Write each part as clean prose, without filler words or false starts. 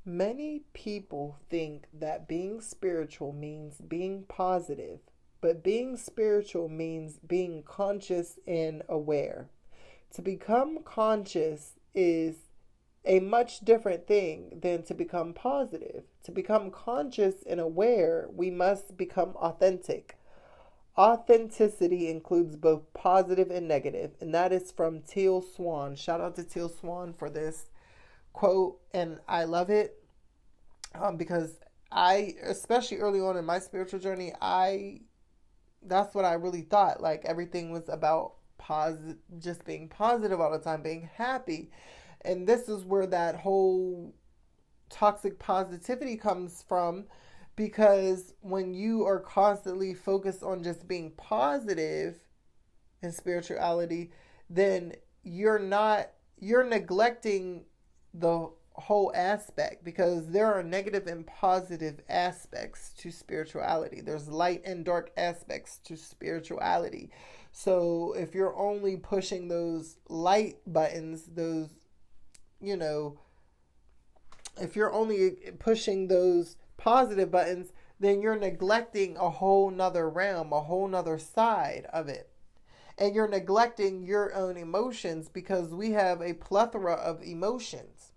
Many people think that being spiritual means being positive, but being spiritual means being conscious and aware. To become conscious is a much different thing than to become positive. To become conscious and aware, we must become authentic. Authenticity includes both positive and negative, and that is from Teal Swan. Shout out to Teal Swan for this quote, and I love it because especially early on in my spiritual journey, that's what I really thought. Like everything was about positive, just being positive all the time, being happy, and this is where that whole toxic positivity comes from, because when you are constantly focused on just being positive in spirituality, then you're neglecting the whole aspect, because there are negative and positive aspects to spirituality. There's light and dark aspects to spirituality. So if you're only pushing those light buttons, those, you know, if you're only pushing those positive buttons, then you're neglecting a whole nother realm, a whole nother side of it. And you're neglecting your own emotions, because we have a plethora of emotions,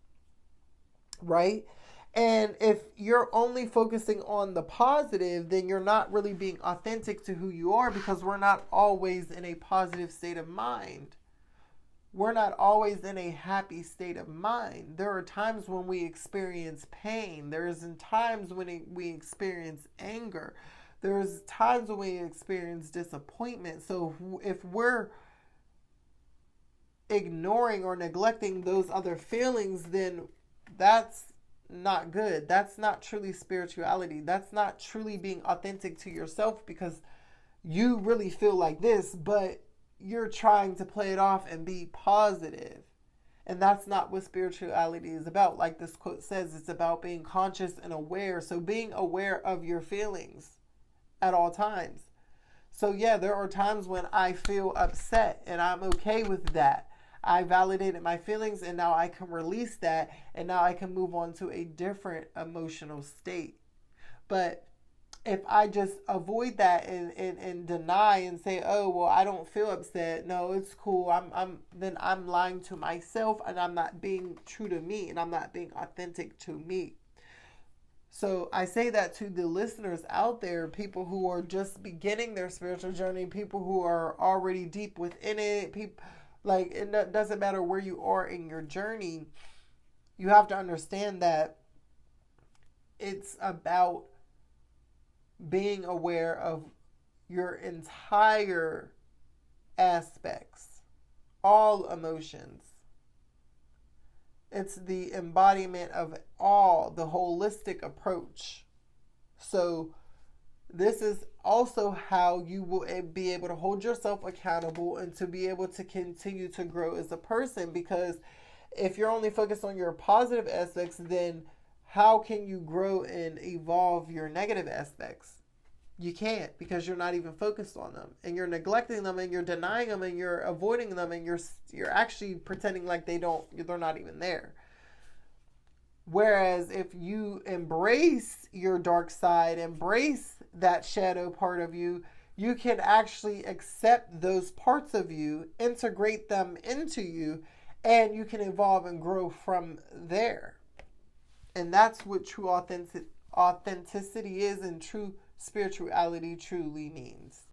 right? And if you're only focusing on the positive, then you're not really being authentic to who you are, because we're not always in a positive state of mind. We're not always in a happy state of mind. There are times when we experience pain. There's times when we experience anger. There's times when we experience disappointment. So if we're ignoring or neglecting those other feelings, then that's not good. That's not truly spirituality. That's not truly being authentic to yourself, because you really feel like this, but you're trying to play it off and be positive. And that's not what spirituality is about. Like this quote says, it's about being conscious and aware. So being aware of your feelings at all times. So yeah, there are times when I feel upset, and I'm okay with that. I validated my feelings, and now I can release that, and now I can move on to a different emotional state. But if I just avoid that and deny and say, oh well, I don't feel upset, no, it's cool, then I'm lying to myself, and I'm not being true to me, and I'm not being authentic to me. So I say that to the listeners out there, people who are just beginning their spiritual journey, people who are already deep within it, people, like, it doesn't matter where you are in your journey, you have to understand that it's about being aware of your entire aspects, all emotions. It's the embodiment of all, the holistic approach. So this is also how you will be able to hold yourself accountable and to be able to continue to grow as a person. Because if you're only focused on your positive aspects, then how can you grow and evolve your negative aspects? You can't, because you're not even focused on them, and you're neglecting them, and you're denying them, and you're avoiding them, and you're actually pretending like they're not even there. Whereas if you embrace your dark side, embrace that shadow part of you, you can actually accept those parts of you, integrate them into you, and you can evolve and grow from there. And that's what true authenticity is, and true spirituality truly means.